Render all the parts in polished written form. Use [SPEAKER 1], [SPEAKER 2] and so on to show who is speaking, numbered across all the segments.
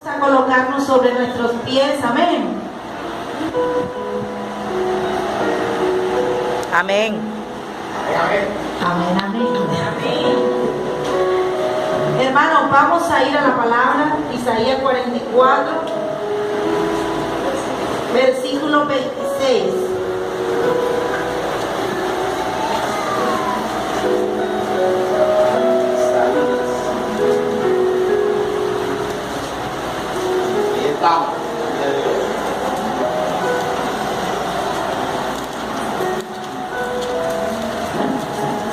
[SPEAKER 1] A colocarnos sobre nuestros pies, amén.
[SPEAKER 2] Amén.
[SPEAKER 1] Amén, amén, amén. Hermanos, vamos a ir a la palabra, Isaías 44, versículo 26.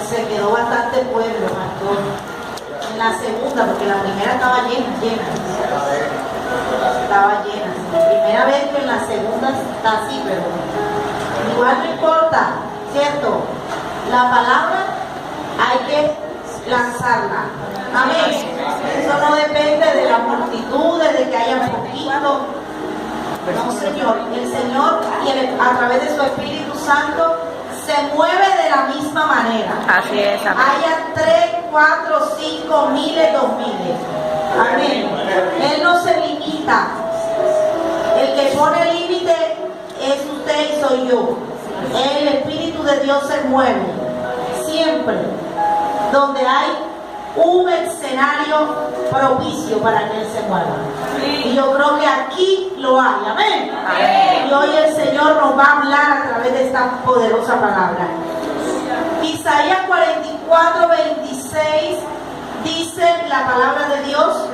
[SPEAKER 1] Se quedó bastante pueblo, pastor. En la segunda, porque la primera estaba llena. Estaba llena. La primera vez que en la segunda está así, pero igual no importa, ¿cierto? La palabra hay que lanzarla. Amén. Eso no depende de las multitudes, de que haya poquito. No, Señor. El Señor a través de su Espíritu Santo se mueve de la misma manera.
[SPEAKER 2] Así es, amén.
[SPEAKER 1] Haya 3, 4, 5, miles, 2000. Amén. Él no se limita. El que pone límite es usted y soy yo. El Espíritu de Dios se mueve siempre donde hay un escenario propicio para que Él se mueva. Y yo creo que aquí lo hay. Amén. Y hoy el Señor nos va a hablar a través de esta poderosa palabra. Isaías 44, 26 dice la palabra de Dios: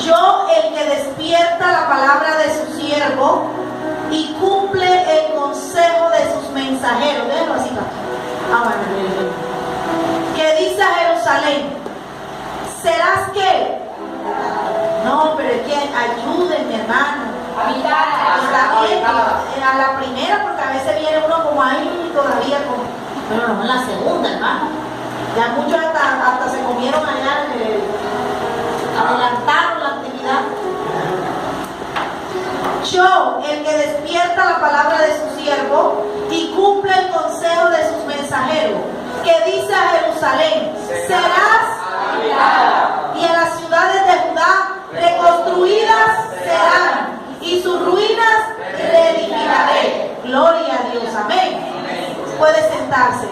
[SPEAKER 1] yo, el que despierta la palabra de su siervo y cumple el consejo de sus mensajeros. Déjenlo así, que dice a Jerusalén: ¿serás qué? No, pero es que ayúdenme, hermano. Está bien, a la primera, porque a veces viene uno como ahí todavía pero no en la segunda, hermano. Ya muchos hasta se comieron allá, adelantaron la actividad. Yo, el que despierta la palabra de su siervo y cumple el consejo de sus mensajeros, que dice a Jerusalén: serás y a las ciudades de Judá reconstruidas serán, y sus ruinas reedificaré. Gloria a Dios, amén. Puede sentarse.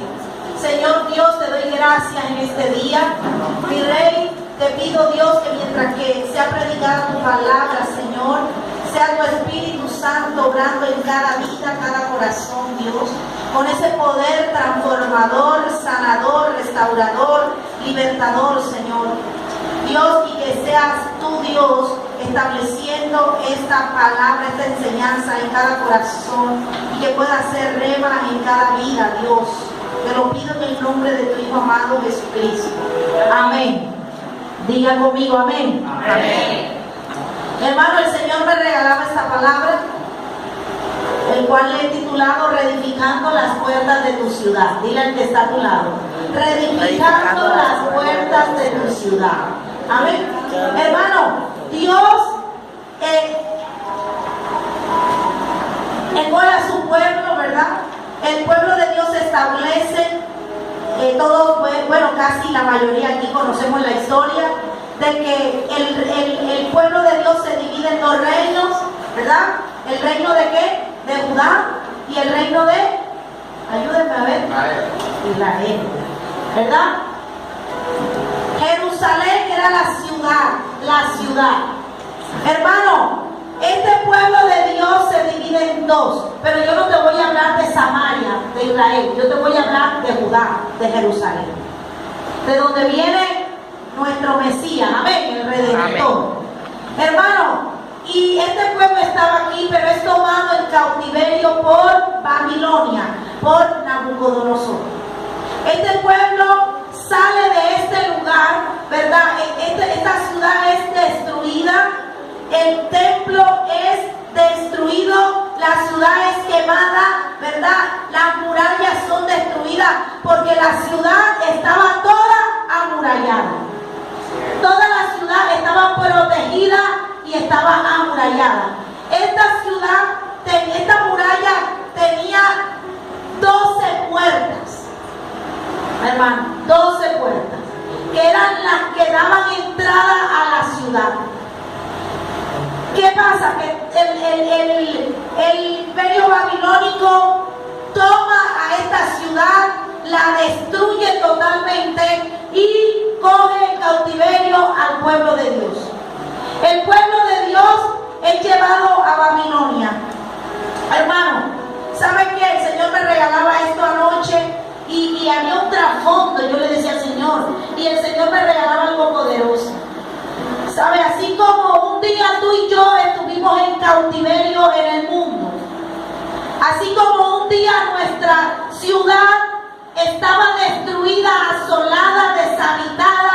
[SPEAKER 1] Señor Dios, te doy gracias en este día. Mi Rey, te pido, Dios, que mientras que sea predicada tu palabra, Señor, sea tu Espíritu Santo obrando en cada vida, cada corazón, Dios, con ese poder transformador, sanador, restaurador, libertador, Señor. Dios, y que seas tú, Dios, estableciendo esta palabra, esta enseñanza en cada corazón, y que pueda ser rema en cada vida, Dios. Te lo pido en el nombre de tu Hijo amado Jesucristo. Amén. Diga conmigo, amén.
[SPEAKER 2] Amén.
[SPEAKER 1] Hermano, el Señor me regalaba esta palabra, el cual le he titulado Reedificando las puertas de tu ciudad. Dile al que está a tu lado: reedificando las puertas de tu ciudad. Amén. Hermano, Dios escoge a su pueblo, ¿verdad? El pueblo de Dios se establece, bueno, casi la mayoría aquí conocemos la historia de que el pueblo de Dios se divide en dos reinos, ¿verdad? ¿El reino de qué? De Judá, y el reino de, ayúdenme a ver, Israel, ¿verdad? Jerusalén era la ciudad. Hermano, este pueblo de Dios se divide en dos, pero yo no te voy a hablar de Samaria, de Israel, yo te voy a hablar de Judá, de Jerusalén, de donde viene nuestro Mesías, amén, el Redentor. Hermano, y este pueblo estaba aquí, pero es tomado en cautiverio por Babilonia, por Nabucodonosor. Este pueblo sale de este lugar, ¿verdad? Esta ciudad es destruida, el templo es destruido, la ciudad es quemada, ¿verdad? Las murallas son destruidas porque la ciudad estaba toda amurallada. Toda la ciudad estaba protegida y estaba amurallada. Esta muralla tenía 12 puertas, hermano, 12 puertas, que eran las que daban entrada a la ciudad. ¿Qué pasa? Que el imperio babilónico toma a esta ciudad, la destruye totalmente y coge en cautiverio al pueblo de Dios. El pueblo de Dios es llevado a Babilonia. Hermano, ¿sabe qué? El Señor me regalaba esto anoche y había un trasfondo. Yo le decía al Señor, y el Señor me regalaba algo poderoso. ¿Sabe? Así como un día tú y yo estuvimos en cautiverio en el mundo, así como un día nuestra ciudad estaba destruida, asolada, deshabitada,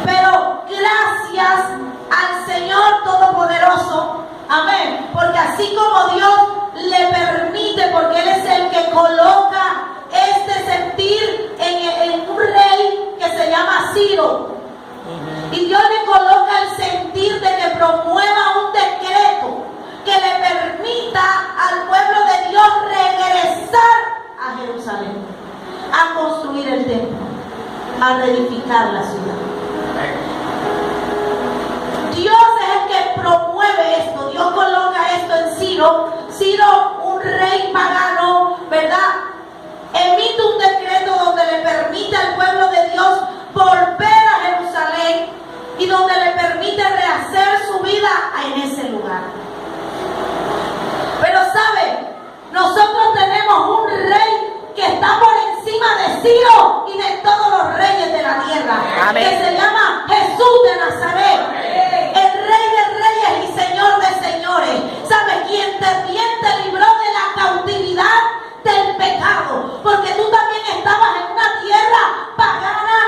[SPEAKER 1] pero gracias al Señor Todopoderoso, amén, porque así como Dios le permite, porque Él es el que coloca este sentir en un rey que se llama Ciro, y Dios le coloca el sentir de que promueva un decreto que le permita al pueblo de Dios regresar a Jerusalén, a construir el templo, a reedificar la ciudad. Dios es el que promueve esto. Dios coloca esto en Ciro. Ciro, un rey pagano, ¿verdad? Emite un decreto donde le permite al pueblo de Dios volver a Jerusalén y donde le permite rehacer su vida en ese lugar. Pero ¿sabe? Nosotros tenemos un rey que está por encima de Ciro y de todos los reyes de la tierra. Amén. Que se llama Jesús de Nazaret. Amén. El Rey de reyes y Señor de señores. ¿Sabe? Quien te libró de la cautividad del pecado. Porque tú también estabas en una tierra pagana,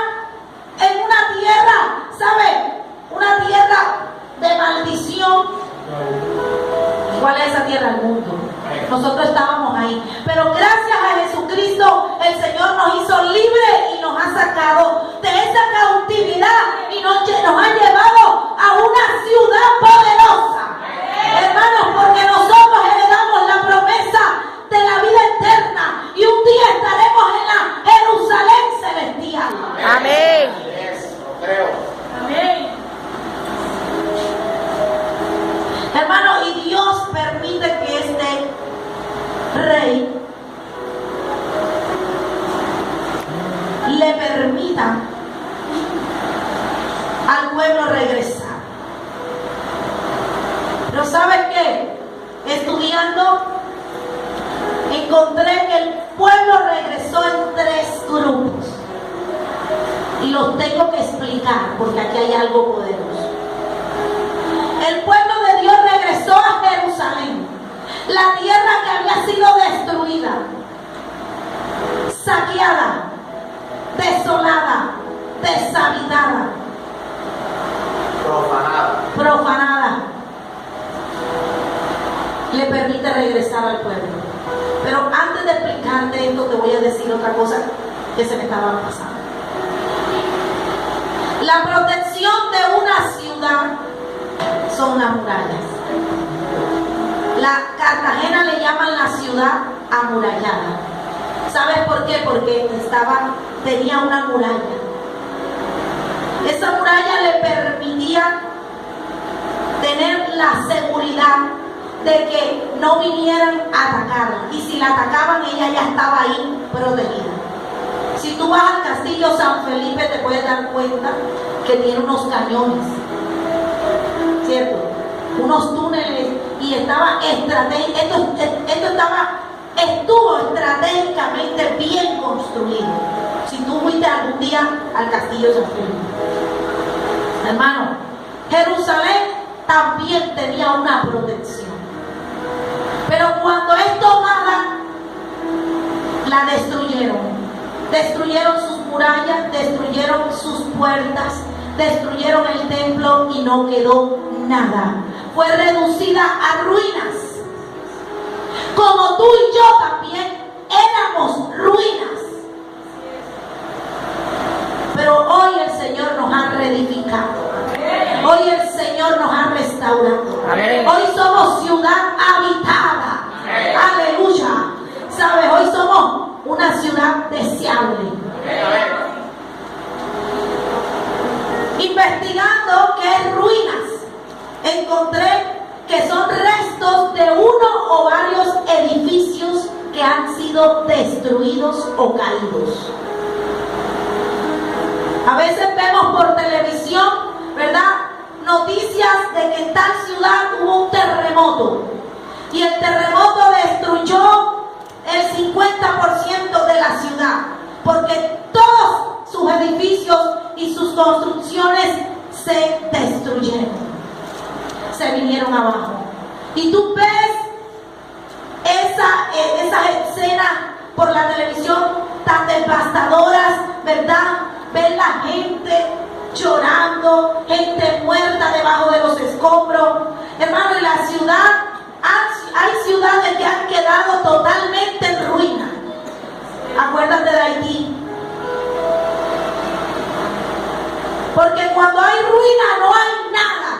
[SPEAKER 1] en una tierra, ¿sabe? Una tierra de maldición. ¿Cuál es esa tierra? El mundo. Nosotros estábamos ahí, pero gracias a Jesucristo el Señor nos hizo libres y nos ha sacado de esa cautividad y nos ha llevado a una ciudad poderosa, hermanos, porque nosotros heredamos la promesa de la vida eterna y un día estaremos en la Jerusalén celestial.
[SPEAKER 2] Amén.
[SPEAKER 1] Amén. Hermano, y Dios permite que este rey le permita al pueblo regresar. Pero ¿sabes qué? Estudiando encontré que el pueblo regresó en 3 grupos y los tengo que explicar porque aquí hay algo poderoso. El pueblo de Dios regresó a Jerusalén, la tierra que había sido destruida, saqueada, desolada, deshabitada, profanada. Le permite regresar al pueblo. Pero antes de explicarte esto, te voy a decir otra cosa que se me estaba pasando. La protección de una ciudad son las murallas. La Cartagena le llaman la ciudad amurallada. ¿Sabes por qué? Porque tenía una muralla. Esa muralla le permitía tener la seguridad de que no vinieran a atacarla. Y si la atacaban, ella ya estaba ahí protegida. Si tú vas al castillo San Felipe, te puedes dar cuenta que tiene unos cañones, ¿cierto? Unos túneles, y estaba estuvo estratégicamente bien construido. Si tú fuiste algún día al castillo San Felipe, hermano, Jerusalén también tenía una protección. Pero cuando es tomada, la destruyeron. Destruyeron sus murallas, destruyeron sus puertas, destruyeron el templo y no quedó nada. Fue reducida a ruinas. Como tú y yo también éramos ruinas. Pero hoy el Señor nos ha reedificado. Hoy el Señor nos ha restaurado. Amén. Hoy somos ciudad habitada. Amén. Aleluya. ¿Sabes? Hoy somos una ciudad deseable. Amén. Investigando qué es ruinas. sido destruidos o caídos. A veces vemos por televisión, ¿verdad?, noticias de que en tal ciudad hubo un terremoto y el terremoto destruyó el 50% de la ciudad, porque todos sus edificios y sus construcciones se destruyeron, se vinieron abajo. Y tú ves esas escenas por la televisión tan devastadoras, ¿verdad? Ves la gente llorando, gente muerta debajo de los escombros. Hermano, en la ciudad hay ciudades que han quedado totalmente en ruina. Acuérdate de Haití. Porque cuando hay ruina no hay nada.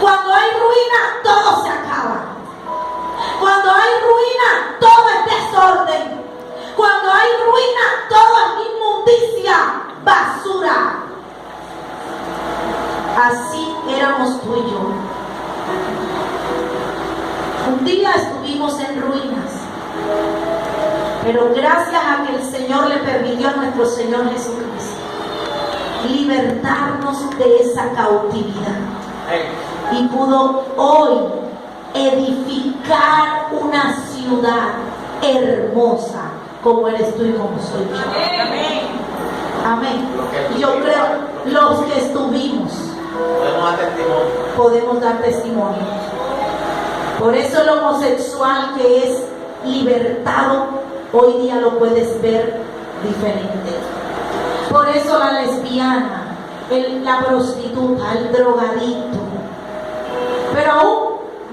[SPEAKER 1] Cuando hay ruina todo se acaba. Cuando hay ruina todo es desorden. Cuando hay ruina todo es inmundicia, basura. Así éramos tú y yo. Un día estuvimos en ruinas, pero gracias a que el Señor le permitió a nuestro Señor Jesucristo libertarnos de esa cautividad, y pudo hoy edificar una ciudad hermosa como eres tú y como soy yo. Amén. Amén. Yo creo los que estuvimos podemos dar testimonio. Por eso el homosexual que es libertado hoy día lo puedes ver diferente. Por eso la lesbiana, la prostituta, el drogadicto, pero aún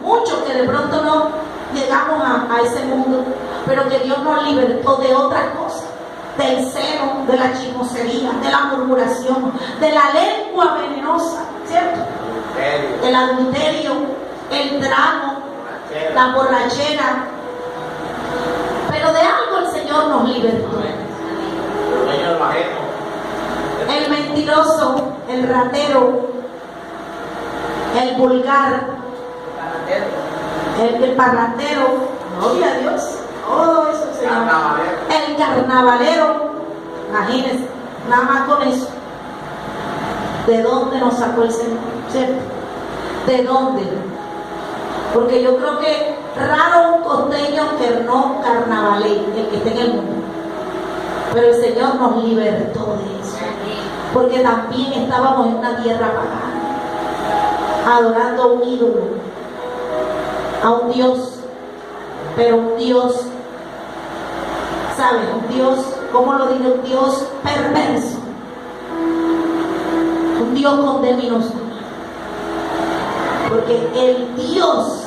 [SPEAKER 1] muchos que de pronto no llegamos a ese mundo, pero que Dios nos libertó de otras cosas, del celo, de la chismosería, de la murmuración, de la lengua venenosa, ¿cierto? El adulterio, el trago, la borrachera. Pero de algo el Señor nos libertó. El mentiroso, el ratero, el vulgar, el parrandero, gloria a Dios, todo eso se llama. El carnavalero, imagínense, nada más con eso. ¿De dónde nos sacó el Señor? ¿Cierto? ¿De dónde? Porque yo creo que raro un costeño que no carnavalé, el que esté en el mundo. Pero el Señor nos libertó de eso. Porque también estábamos en una tierra pagana, adorando a un ídolo, a un Dios, pero un Dios, ¿sabes? Un Dios, ¿cómo lo digo? Un Dios perverso, un Dios con D minúscula. Porque el Dios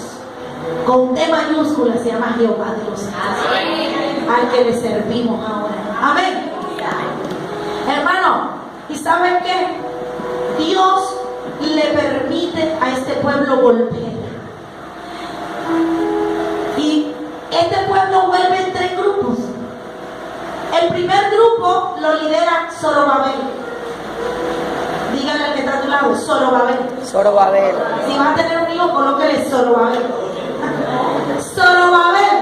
[SPEAKER 1] con D mayúscula se llama Jehová de los ejércitos, al que le servimos ahora. Amén. Hermano, ¿y saben qué? Dios le permite a este pueblo volver. Y este pueblo vuelve en 3 grupos. El primer grupo lo lidera Zorobabel. Dígale al que está a tu lado, Zorobabel.
[SPEAKER 2] Zorobabel.
[SPEAKER 1] Si vas a tener un hijo, colóquele Zorobabel. Zorobabel.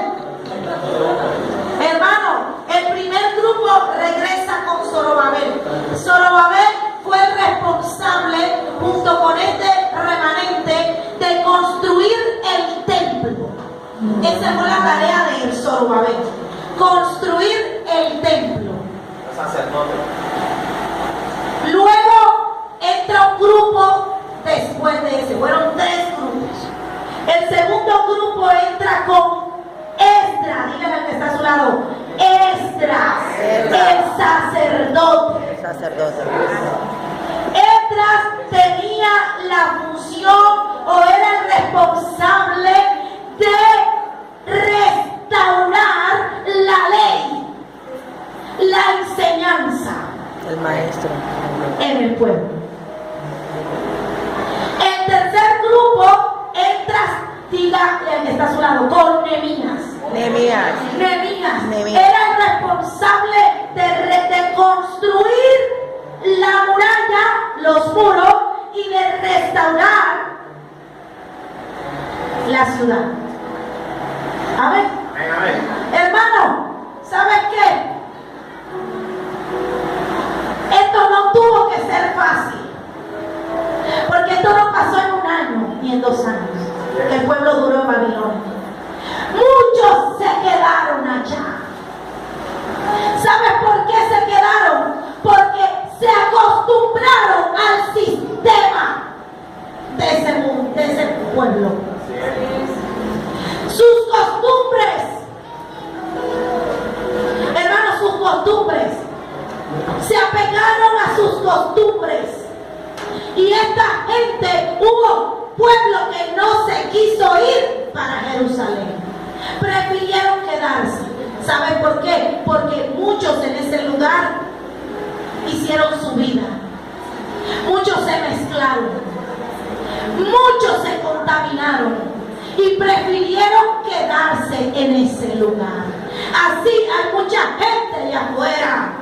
[SPEAKER 1] Hermano, el primer grupo regresa con Zorobabel. Zorobabel fue el responsable, junto con este remanente, de construir el templo. Esa fue la tarea de Zorobabel, construir el templo. Luego entra un grupo después de ese, fueron 3 grupos. El segundo grupo entra con Esdras, dígale al que está a su lado, Esdras, el sacerdote. Esdras tenía la función o era el responsable de restaurar la ley, la enseñanza,
[SPEAKER 2] el maestro
[SPEAKER 1] en el pueblo. El tercer grupo entra, diga el que está a su lado, con Nehemías. Nehemías era el responsable de construir la muralla, los muros, y de restaurar la ciudad. A ver, Hermano, ¿sabes qué? Esto no tuvo que ser fácil, porque esto no pasó en un año ni en 2 años. El pueblo duró en Babilonia. Muchos se quedaron allá. ¿Sabes por qué se quedaron? Porque se acostumbraron al sistema de ese pueblo. Sus costumbres, hermanos, sus costumbres. Se apegaron a sus costumbres. Y esta gente, hubo pueblo que no se quiso ir para Jerusalén. Prefirieron quedarse. ¿Saben por qué? Porque muchos en ese lugar hicieron su vida. Muchos se mezclaron. Muchos se contaminaron. Y prefirieron quedarse en ese lugar. Así hay mucha gente allá afuera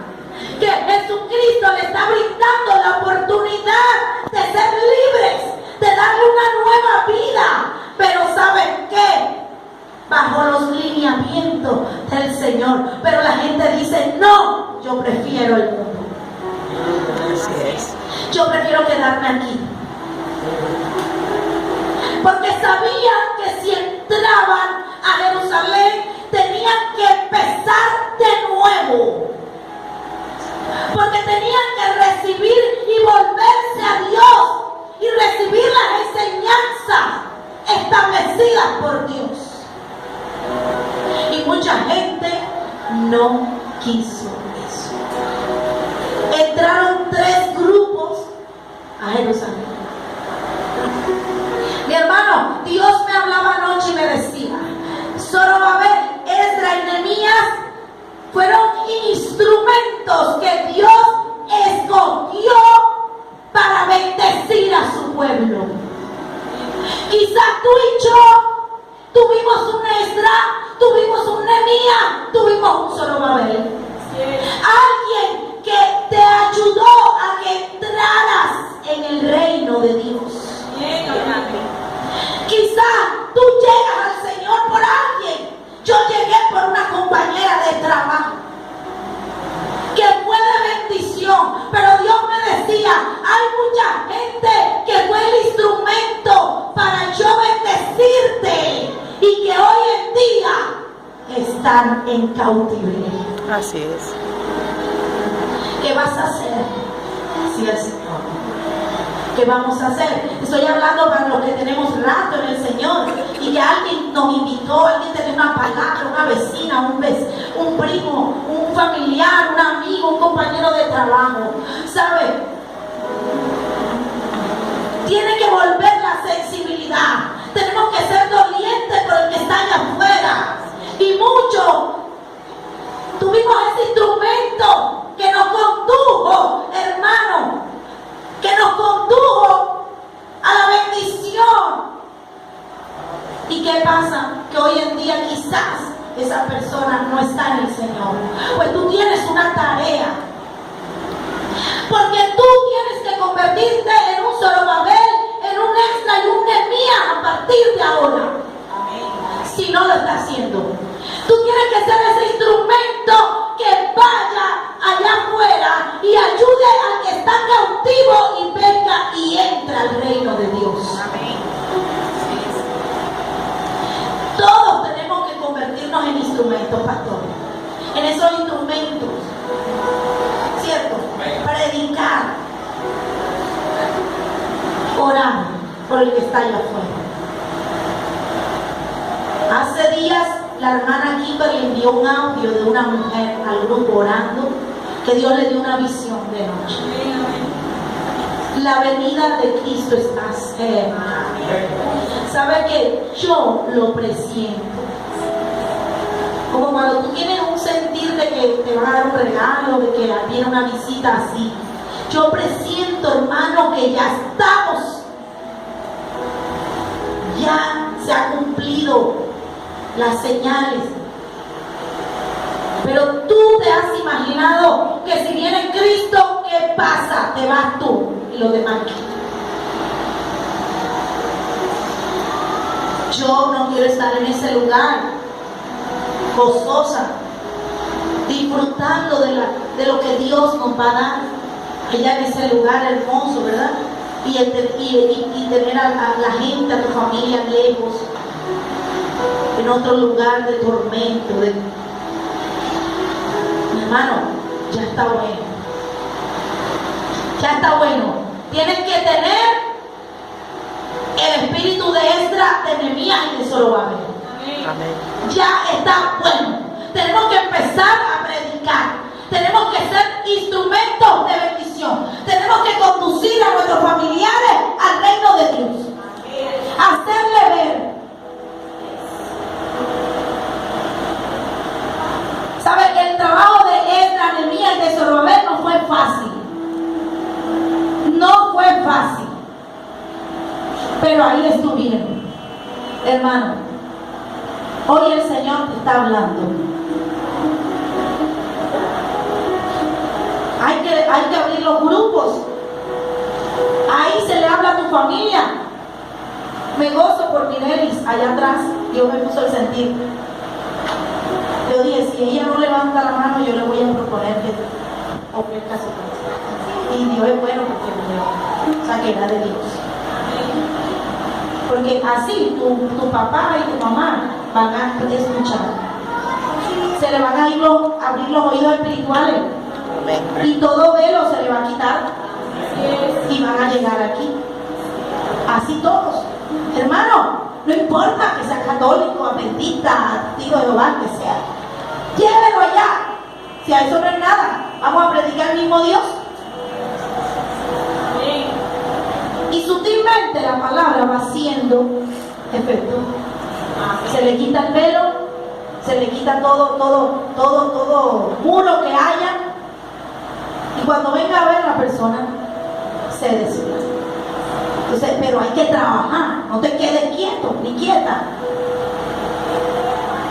[SPEAKER 1] que Jesucristo le está brindando la oportunidad de ser libres, de darle una nueva vida. Pero ¿saben qué? Bajo los lineamientos del Señor. Pero la gente dice, no, yo prefiero el mundo.
[SPEAKER 2] Así es.
[SPEAKER 1] Yo prefiero quedarme aquí. Porque sabían que si entraban a Jerusalén tenían que empezar de nuevo. Porque tenían que recibir y volverse a Dios y recibir las enseñanzas establecidas por Dios. Y mucha gente no quiso eso. Entraron 3 grupos a Jerusalén. Mi hermano, Dios me hablaba anoche y me decía, Zorobabel, Esdras y Nehemías fueron instrumentos que Dios escogió para bendecir a su pueblo. Quizás tú y yo tuvimos un Esdras, tuvimos un Nehemías, tuvimos un Zorobabel. Alguien que te ayudó a que entraras en el reino de Dios. Quizás tú llegas al Señor por alguien. Yo llegué por una compañera de trabajo que fue de bendición, pero Dios me decía, hay mucha gente que fue el instrumento para yo bendecirte y que hoy en día están en cautiverio.
[SPEAKER 2] Así es.
[SPEAKER 1] ¿Qué vas a hacer si el Señor? ¿Qué vamos a hacer? Estoy hablando para los que tenemos rato en el Señor y que alguien nos invitó, alguien tenía una palabra, una vecina, un primo, un familiar, un amigo, un compañero de trabajo. ¿Sabe? Tiene que volver la sensibilidad. Tenemos que ser dolientes por el que está allá afuera. Y muchos tuvimos ese instrumento que nos condujo, hermano, que nos condujo a la bendición. ¿Y qué pasa? Que hoy en día quizás esa persona no está en el Señor. Pues tú tienes una tarea. Porque tú tienes que convertirte en un Zorobabel, en un Esdras y un Nehemías a partir de ahora. Si no lo está haciendo, tú tienes que ser ese instrumento que vaya allá afuera y ayude al que está cautivo y venga y entra al reino de Dios. Todos tenemos que convertirnos en instrumentos, pastor. En esos instrumentos, ¿cierto? Predicar, orar por el que está allá afuera. Hace días la hermana Kimberly envió un audio de una mujer al grupo orando, que Dios le dio una visión de noche. La venida de Cristo está cerca. ¿Sabe que yo lo presiento? Como cuando tú tienes un sentir de que te van a dar un regalo, de que viene una visita así. Yo presiento, hermano, que ya estamos. Ya se ha cumplido las señales. Pero tú te has imaginado que si viene Cristo, ¿qué pasa? Te vas tú y los demás. Yo no quiero estar en ese lugar. gozosa, disfrutando de lo que Dios nos va a dar allá en ese lugar hermoso, ¿verdad? Y tener a la gente, a tu familia lejos, en otro lugar de tormento. Mi hermano, ya está bueno. Ya está bueno. Tienes que tener el espíritu de Esdras, de Nehemías y de Zorobabel. Amén. Ya está bueno. Tenemos que empezar a predicar. Tenemos que ser instrumentos de bendición. Tenemos que conducir a nuestros familiares al reino de Dios. Hacerle ver. ¿Sabe que el trabajo de Esdras, Nehemías y de Zorobabel no fue fácil? No fue fácil. Pero ahí estuvieron. Hermano, hoy el Señor te está hablando. Hay que abrir los grupos. Ahí se le habla a tu familia. Me gozo por Mirelis allá atrás. Dios me puso el sentir. Yo dije, si ella no levanta la mano, yo le voy a proponer que ofrezca su casa. Y Dios es bueno porque me lleva. O sea, que era de Dios. Porque así tu papá y tu mamá van a escuchar. Se le van a abrir los oídos espirituales. Y todo velo se le va a quitar y van a llegar aquí. Así todos. Hermano, no importa que sea católico, adventista, testigo de Jehová, que sea. Llévelo allá. Si a eso no es nada, vamos a predicar el mismo Dios. Y sutilmente la palabra va haciendo efecto. Se le quita el velo, se le quita todo muro que haya. Y cuando venga a ver la persona, se desvía. Entonces, pero hay que trabajar. No te quedes quieto ni quieta.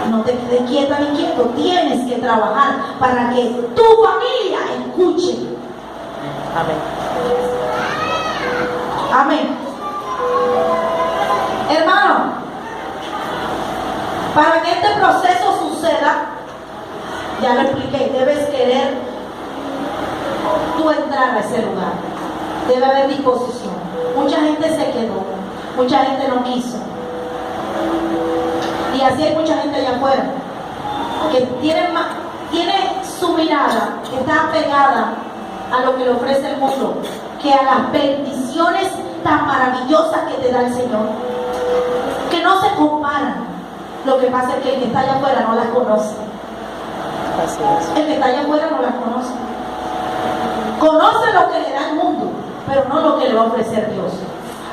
[SPEAKER 1] No te quedes quieta ni quieto. Tienes que trabajar para que tu familia escuche. Amén. Amén. Hermano, para que este proceso suceda, ya lo expliqué, debes querer tú entrar a ese lugar. Debe haber disposición. Mucha gente se quedó, mucha gente no quiso. Y así hay mucha gente allá afuera que tiene su mirada, que está apegada a lo que le ofrece el mundo, que a las bendiciones tan maravillosas que te da el Señor, que no se comparan. Lo que pasa es que el que está allá afuera no las conoce. Así es. El que está allá afuera no las conoce. Conoce lo que le da el mundo, pero no lo que le va a ofrecer Dios.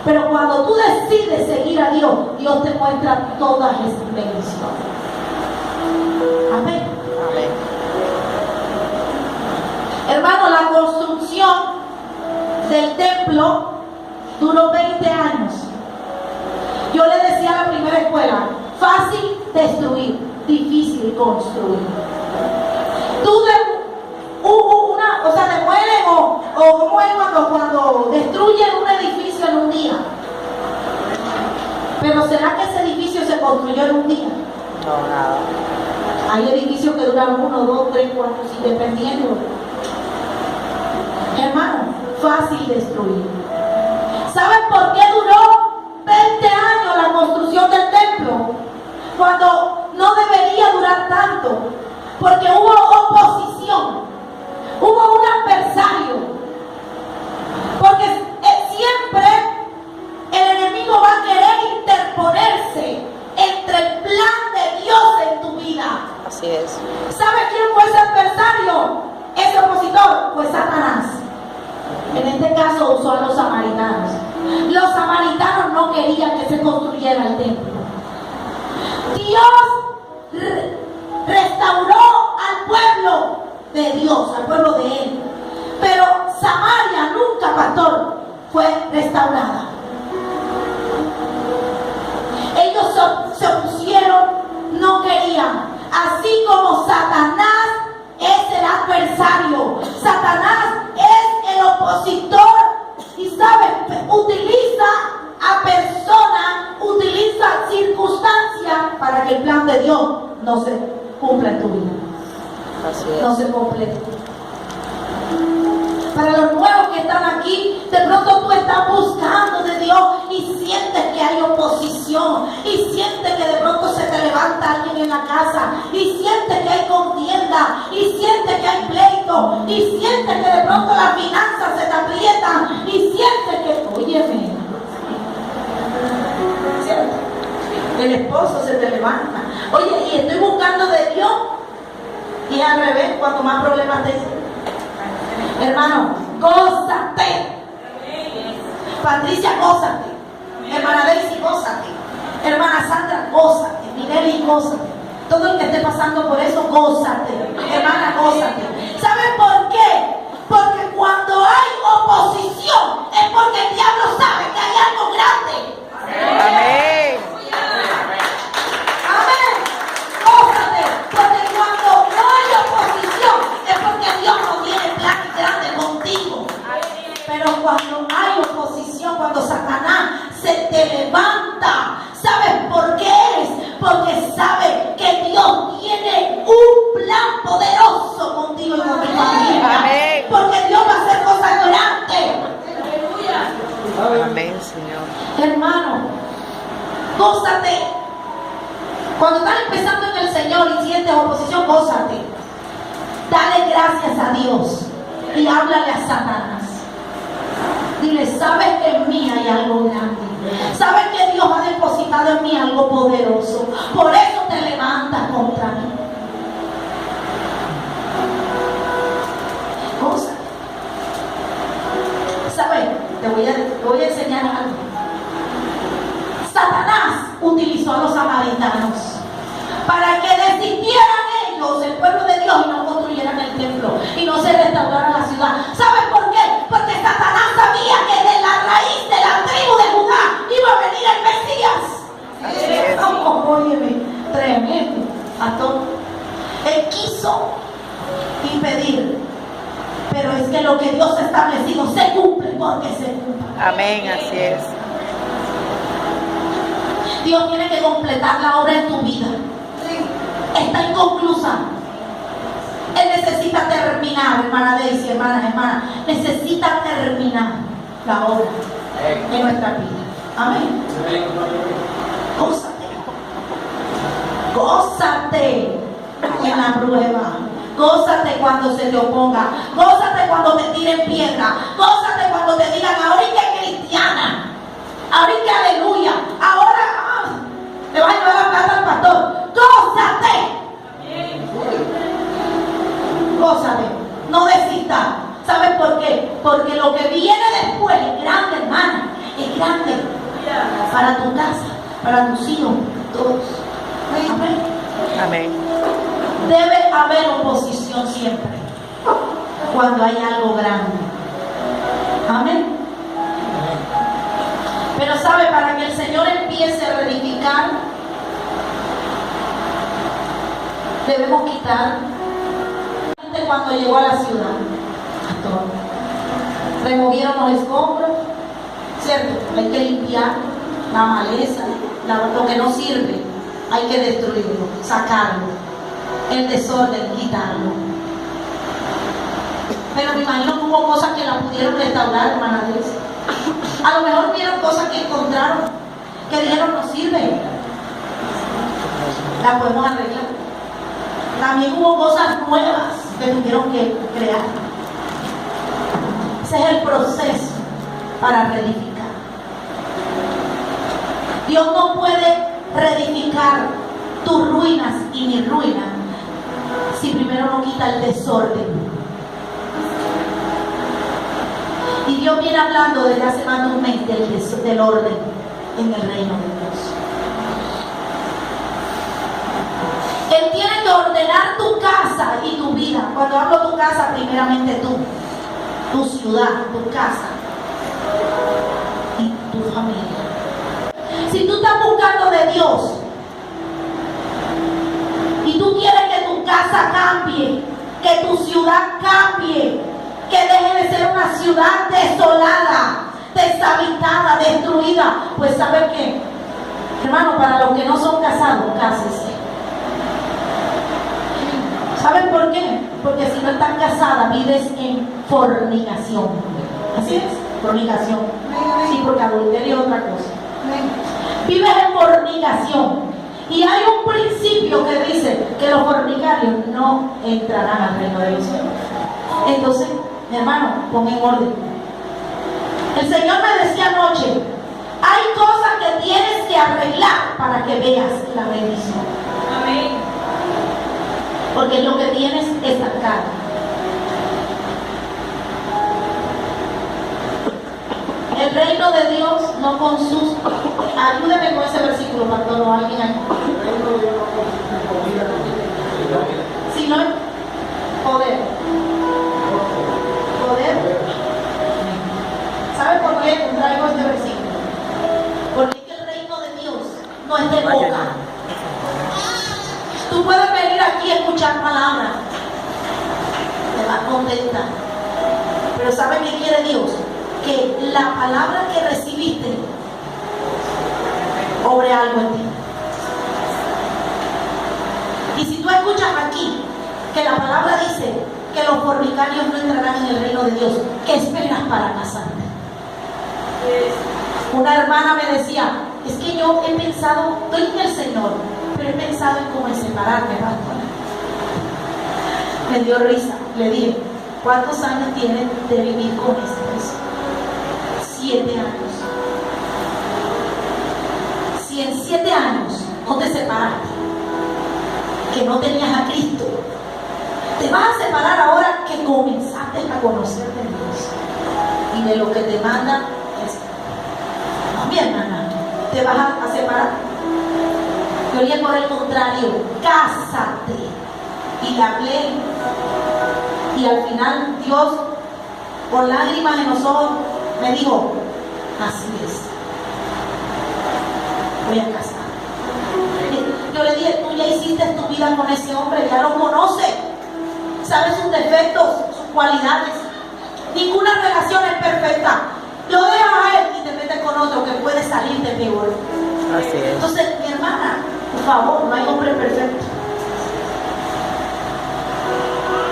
[SPEAKER 1] Pero cuando tú decides seguir a Dios, Dios te muestra todas esas bendiciones. Amén. Amén. Hermano, la construcción del templo duró 20 años. Yo le decía a la primera escuela, fácil destruir, difícil construir. Demuelen o como es cuando destruyen un edificio en un día. Pero ¿será que ese edificio se construyó en un día? No, nada. Hay edificios que duran 1, 2, 3, 4, 5, dependiendo. Hermano, fácil destruir. ¿Saben por qué duró 20 años la construcción del templo? Cuando no debería durar tanto. Porque hubo oposición. Hubo un adversario, porque siempre el enemigo va a querer interponerse entre el plan de Dios en tu vida. Así es. ¿Sabe quién fue ese adversario? Ese opositor fue Satanás. En este caso usó a los samaritanos. Los samaritanos no querían que se construyera el templo. Dios restauró al pueblo de Dios, al pueblo de Él. Pero Samaria nunca, pastor, fue restaurada. Ellos se opusieron, no querían. Así como Satanás es el adversario, Satanás es el opositor. Y sabe, utiliza a personas, utiliza circunstancias para que el plan de Dios no se cumpla. se complete. Para los nuevos que están aquí, de pronto tú estás buscando de Dios y sientes que hay oposición, y sientes que de pronto se te levanta alguien en la casa, y sientes que hay contienda, y sientes que hay pleito, y sientes que de pronto las finanzas se te aprietan, y sientes que, óyeme, ¿cierto? El esposo se te levanta. Oye, y estoy buscando de Dios, y al revés, cuanto más problemas te... Hermano, gózate. Patricia, gózate. Hermana Daisy, gózate. Hermana Sandra, gózate. Minelli, gózate. Todo el que esté pasando por eso, gózate. Hermana, gózate. ¿Saben por qué? Porque cuando hay oposición es porque el diablo sabe que hay algo grande.
[SPEAKER 2] Amén.
[SPEAKER 1] Amén. Gózate. Porque cuando no hay oposición es porque Dios no tiene planes grandes contigo. Pero cuando hay oposición, cuando Satanás se te levanta, ¿sabes por qué es? Porque sabe que Dios tiene un plan poderoso contigo y con tu familia.
[SPEAKER 2] Amén.
[SPEAKER 1] Porque Dios va a hacer cosas grandes.
[SPEAKER 2] Amén, Señor.
[SPEAKER 1] Hermano, gózate. Cuando estás empezando en el Señor y sientes oposición, gózate. Dale gracias a Dios y háblale a Satanás. Dile, sabes que en mí hay algo grande. Sabes que Dios ha depositado en mí algo poderoso. Por eso te levantas contra mí. Gózate. ¿Sabes? Te voy a enseñar algo. Satanás utilizó a los samaritanos para que desistieran ellos, el pueblo de Dios, y no construyeran el templo y no se restaurara la ciudad. ¿Sabes por qué? Porque Satanás sabía que de la raíz de la tribu de Judá iba a venir el Mesías.
[SPEAKER 2] Así es.
[SPEAKER 1] Oh, óyeme, tremendo. Pastor. Él quiso impedir, pero es que lo que Dios ha establecido se cumple porque se cumple.
[SPEAKER 2] Amén, así es.
[SPEAKER 1] Dios tiene que completar la obra en tu vida. Está inconclusa. Él necesita terminar, hermana Daisy, hermanas, necesita terminar la obra en nuestra vida. Amén. Gózate. Gózate en la prueba. Gózate cuando se te oponga. Gózate cuando te tiren piedra. Gózate cuando te digan, ahorita es cristiana. Ahorita aleluya. Ahora le vas a llevar la plata al pastor. Gózate. Gózate. No desistas. ¿Sabes por qué? Porque lo que viene después es grande, hermana. Es grande. Para tu casa, para tus hijos, todos. Amén.
[SPEAKER 2] Amén.
[SPEAKER 1] Debe haber oposición siempre cuando hay algo grande. Amén. Pero sabe, para que el Señor empiece a reedificar, debemos quitar. Cuando llegó a la ciudad, removieron los escombros, ¿cierto? Hay que limpiar la maleza, lo que no sirve, hay que destruirlo, sacarlo, el desorden, quitarlo. Pero me imagino que hubo cosas que la pudieron restaurar, hermana Daisy. A lo mejor vieron cosas que encontraron, que dijeron no sirve, la podemos arreglar. También hubo cosas nuevas que tuvieron que crear. Ese es el proceso para reedificar. Dios no puede reedificar tus ruinas y mi ruina si primero no quita el desorden. Y Dios viene hablando desde hace más de un mes del orden en el reino de Dios. Él tiene que ordenar tu casa y tu vida. Cuando hablo tu casa, primeramente tú, tu ciudad, tu casa y tu familia. Si tú estás buscando de Dios y tú quieres que tu casa cambie, que tu ciudad cambie, que deje de ser una ciudad desolada, deshabitada, destruida, pues ¿sabes qué? Hermano, para los que no son casados, cásese. ¿Saben por qué? porque si no estás casada, vives en fornicación. ¿Así es? Fornicación. Sí, porque adulterio es otra cosa. Vives en fornicación. Y hay un principio que dice que los fornicarios no entrarán al reino de los cielos. Entonces, mi hermano, pon en orden. El Señor me decía anoche, hay cosas que tienes que arreglar para que veas la bendición.
[SPEAKER 3] Amén.
[SPEAKER 1] Porque lo que tienes es estancado. El reino de Dios no con sus... Ayúdeme con ese versículo, pastor, o alguien ahí. Sino poder. Poder. ¿Sabe por qué traigo este versículo? Porque es que el reino de Dios no es de boca. Tú puedes venir aquí a escuchar palabras, te vas contenta, pero ¿sabes qué quiere Dios? Que la palabra que recibiste obre algo en ti. Y si tú escuchas aquí que la palabra dice que los fornicarios no entrarán en el reino de Dios, ¿qué esperas para casarte? Una hermana me decía, es que yo he pensado, estoy en el Señor, pero he pensado en cómo separarme, pastor. Me dio risa, le dije, ¿cuántos años tienes de vivir con esa persona? 7 años. Si en 7 años no te separaste, que no tenías a Cristo, te vas a separar ahora que comenzaste a conocer de Dios y de lo que te manda es, no, mi hermana, te vas a separar. Yo le por el contrario, cásate. Y le hablé y al final Dios, con lágrimas en los ojos, me dijo, así es, voy a casar. Yo le dije, tú ya hiciste tu vida con ese hombre, ya lo conoces, sabes sus defectos, sus cualidades. Ninguna relación es perfecta. Lo dejas a él y te metes con otro que puede salirte peor.
[SPEAKER 2] Así es.
[SPEAKER 1] Entonces, mi hermana, por favor, no hay hombre perfecto.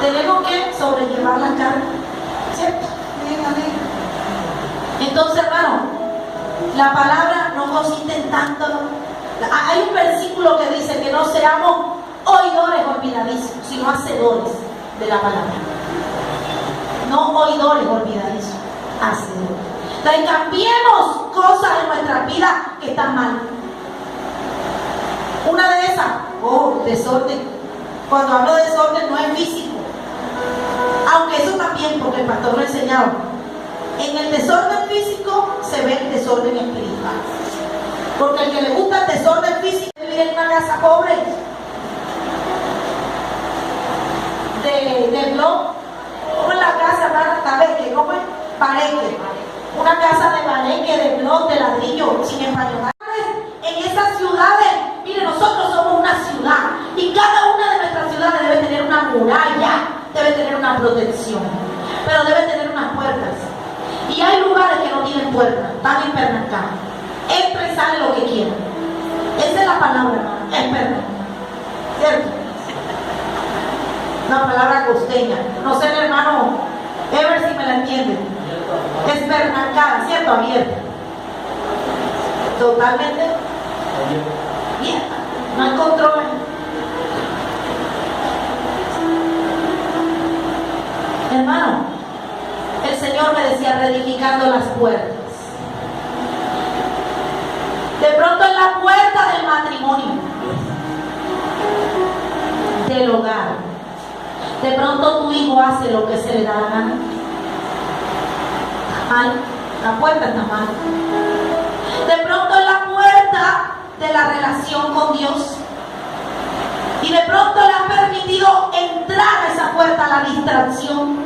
[SPEAKER 1] Tenemos que sobrellevar la carga, ¿cierto? Entonces, hermano, la palabra no consiste en tanto. Hay un versículo que dice que no seamos oidores olvidadizos, sino hacedores de la palabra. No oidores olvidadizos, hacedores. Entonces, cambiemos cosas en nuestra vida que están mal. Una de esas, desorden. Cuando hablo de desorden no es físico, aunque eso también, porque el pastor lo enseñaba. En el desorden físico se ve el desorden espiritual. Porque el que le gusta el desorden físico vivir en una casa pobre de blog, como en la casa Tabeque, ¿cómo es? Pareque. Una casa de pareque, de blog, de ladrillo, sin español. En esas ciudades, mire, nosotros somos una ciudad y cada una de nuestras ciudades debe tener una muralla, debe tener una protección, pero debe tener unas puertas. Y hay lugares que no tienen puertas, están empernacados. Entra y sale lo que quiera. Esa es la palabra, hermano, empernacar. ¿Cierto? Una palabra costeña. No sé, el hermano Ever si me la entiende. Espernacada, ¿cierto? Abierta. Totalmente abierta. No hay control. Hermano, el Señor me decía reedificando las puertas. De pronto en la puerta del matrimonio, del hogar, de pronto tu hijo hace lo que se le da la gana. Está mal, la puerta está mal. De pronto en la puerta de la relación con Dios, y de pronto le ha permitido entrar a esa puerta la distracción.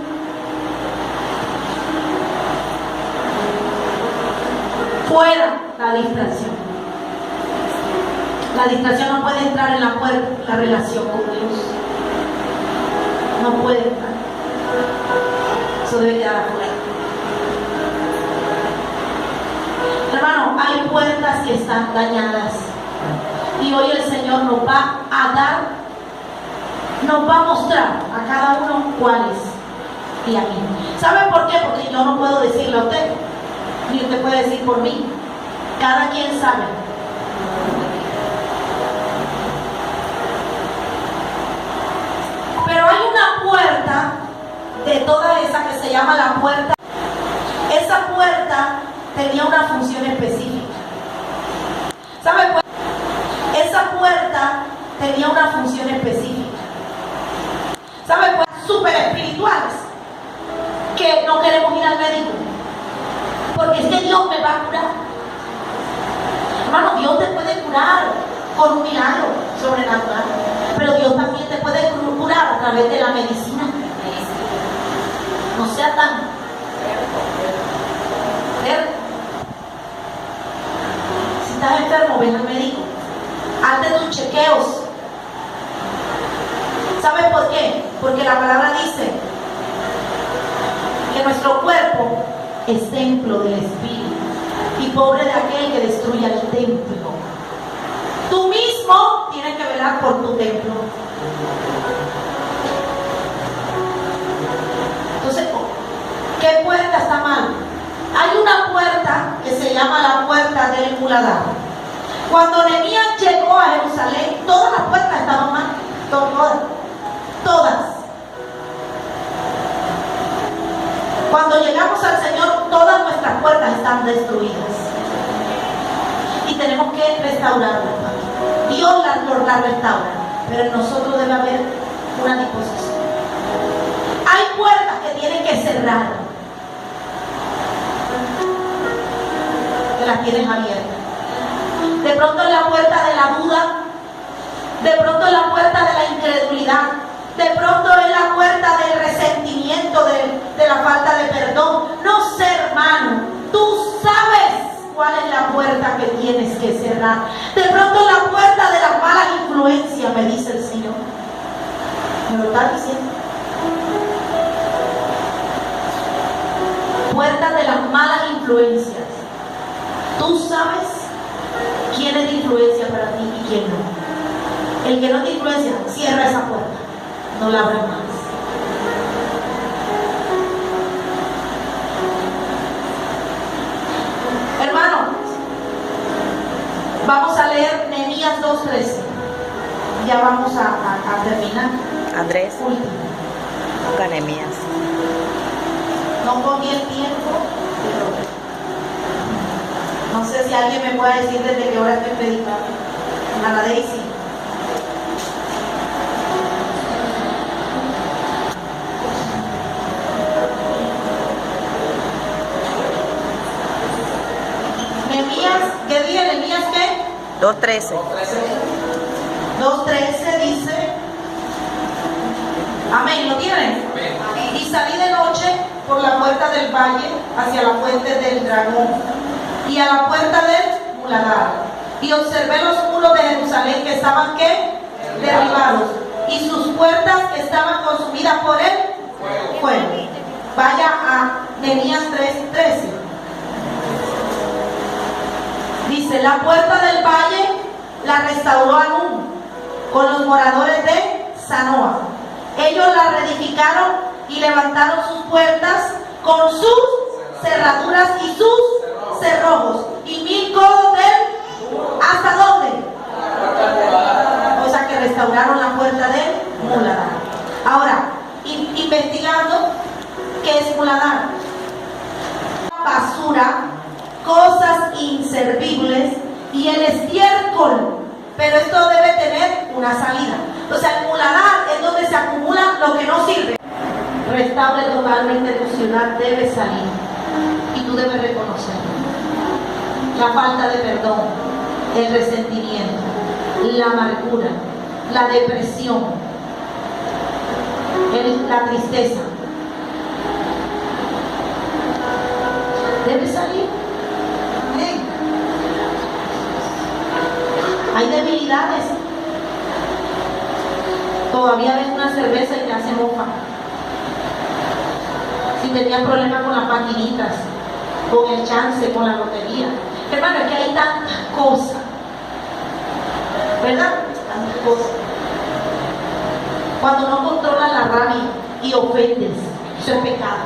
[SPEAKER 1] Fuera la distracción. La distracción no puede entrar en la puerta, la relación con Dios. No puede entrar. Eso debe quedar afuera. Hermano, hay puertas que están dañadas. Y hoy el Señor nos va a dar nos va a mostrar a cada uno cuál es y a mí. ¿Sabe por qué? Porque yo no puedo decirle a usted, ni usted puede decir por mí. Cada quien sabe. Pero hay una puerta de toda esa que se llama la puerta. Esa puerta tenía una función específica. ¿Sabe? Esa puerta tenía una función específica. ¿Sabe? Súper espirituales. Que no queremos ir al médico. Porque es que Dios me va a curar. Hermano, Dios te puede curar con un milagro sobrenatural. Pero Dios también te puede curar a través de la medicina. No sea tan... Si estás enfermo, ven al médico. Hazte tus chequeos. ¿Sabes por qué? Porque la palabra dice que nuestro cuerpo es templo del Espíritu. Y pobre de aquel que destruya el templo. Tú mismo tienes que velar por tu templo. Entonces, ¿qué puerta está mal? Hay una puerta que se llama la puerta del muladar. Cuando Nehemías llegó a Jerusalén, todas las puertas estaban mal. Todas. Cuando llegamos al Señor, todas nuestras puertas están destruidas. Y tenemos que restaurarlas. Dios las restaura. Pero en nosotros debe haber una disposición. Hay puertas que tienen que cerrar. Que las tienes abiertas. De pronto es la puerta de la duda. De pronto es la puerta de la incredulidad. De pronto es la puerta del resentimiento, de la falta de perdón. No sé, hermano, tú sabes cuál es la puerta que tienes que cerrar. De pronto es la puerta de las malas influencias, me dice el Señor. ¿Me lo está diciendo? Puerta de las malas influencias. Tú sabes quién es de influencia para ti y quién no. El que no te influencia, cierra esa puerta. No la abras más. Hermano, vamos a leer Nehemías 2:13. Ya vamos a terminar.
[SPEAKER 2] Andrés.
[SPEAKER 1] Último.
[SPEAKER 2] Nehemías.
[SPEAKER 1] No comí el tiempo, pero no sé si alguien me puede decir desde qué hora estoy predicando. Ana Daisy. ¿Qué día? ¿Nehemías qué?
[SPEAKER 2] 2:13.
[SPEAKER 1] 2:13 dice. Amén, ¿lo tienen? Amén. Y salí de noche por la puerta del valle hacia la fuente del dragón y a la puerta del muladar. Y observé los muros de Jerusalén que estaban ¿qué? Derribados. Y sus puertas estaban consumidas por el fuego. Vaya a Nehemías 3:13. Dice, la puerta del valle la restauró Hanún con los moradores de Zanoa. Ellos la reedificaron y levantaron sus puertas con sus cerraduras y sus cerrojos. Y 1000 codos del... ¿Hasta dónde? O sea que restauraron la puerta del muladar. Ahora, investigando, ¿qué es muladar? Basura, cosas inservibles y el estiércol, pero esto debe tener una salida. O sea, el muladar es donde se acumula lo que no sirve. Restaure totalmente tu ciudad, debe salir y tú debes reconocerlo. La falta de perdón, el resentimiento, la amargura, la depresión, la tristeza, debe salir. Hay debilidades. Todavía ves una cerveza y te hace mofa. Si tenías problemas con las maquinitas, con el chance, con la lotería. Hermano, es que hay tantas cosas. ¿Verdad? Tantas cosas. Cuando no controlas la rabia y ofendes, eso es pecado.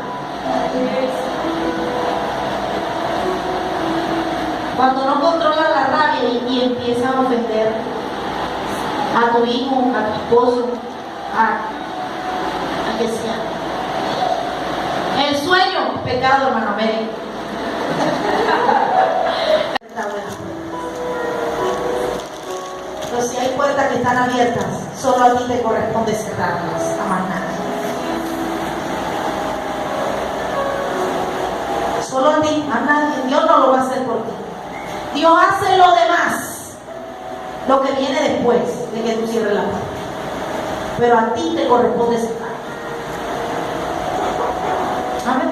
[SPEAKER 1] Cuando no controlas la rabia y empiezas a ofender a tu hijo, a tu esposo, a que sea. El sueño, pecado, hermano Mary. Está buena. Pero si hay puertas que están abiertas, solo a ti te corresponde cerrarlas, a más nadie. Solo a ti, a nadie. Dios no lo va a hacer por ti. Dios hace lo demás, lo que viene después de que tú cierres la puerta. Pero a ti te corresponde cerrar. Amén.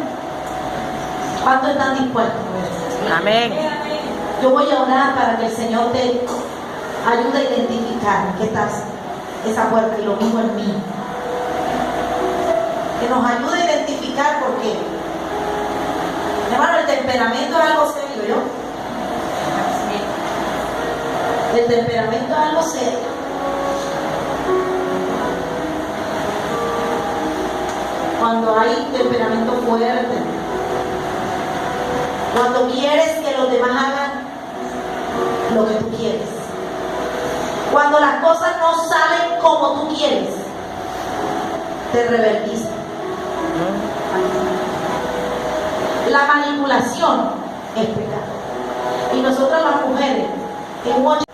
[SPEAKER 1] ¿Cuántos están dispuestos?
[SPEAKER 2] Amén.
[SPEAKER 1] Yo voy a orar para que el Señor te ayude a identificar que estás esa puerta, y lo mismo en mí. Que nos ayude a identificar, porque, hermano, el temperamento es algo serio, ¿yo? El temperamento es algo serio. Cuando hay temperamento fuerte, cuando quieres que los demás hagan lo que tú quieres, cuando las cosas no salen como tú quieres, te revertiste. La manipulación es pecado. Y nosotras las mujeres, en un